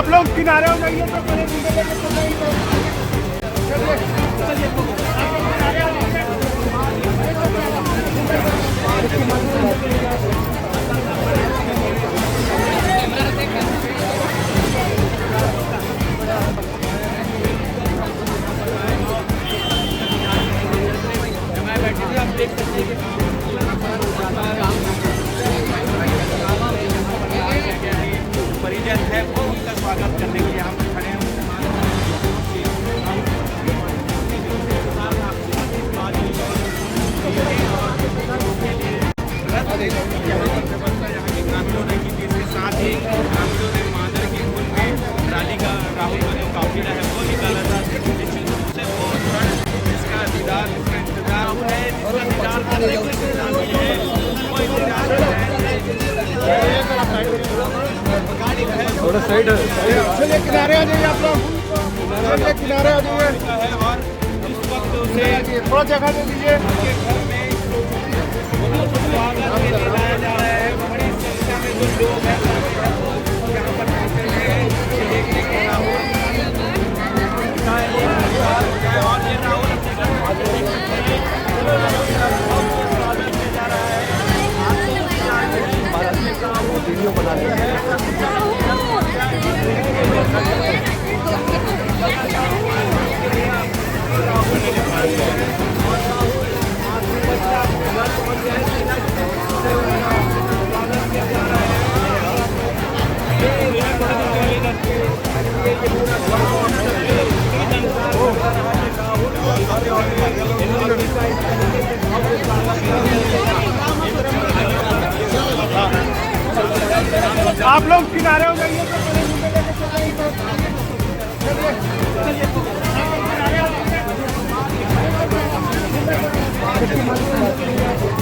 आप लोग किनारे हो जाइए तो पहले वीडियो लेके चल रही है। चलिए चलिए किनारे हो जाइए। आप देख सकते हैं परिजन है वो उनका स्वागत करने के लिए हम खड़े हैं। यहाँ के ग्रामीणों ने की थी, इसके साथ ही ग्रामीणों ने मादर की धुन में रैली का राहुल का जो काफिला है वो निकाला था। निश्चित रूप से वो इसका इंतजार है, इसका इंतजार करने के लिए वो इंतजार कर रहे हैं। थोड़ा साइड चलिए किनारे आ जाइए आप लोग, चलिए किनारे आ जाइए। और इस वक्त उसे थोड़ा जगह दे दीजिए। उनके घर में स्वागत के लिए लाया जा रहा है। बड़ी संख्या में जो लोग हैं यहाँ पर पहुँचे हैं देखने के राहुल और ये राहुल अपने घर में देख सकते हैं स्वागत किया जा रहा है। वीडियो बना रहे हैं। आप लोग किनारे हो जाइए तो पहले वीडियो लेके चल रही है। चलिए चलिए किनारे हो जाइए।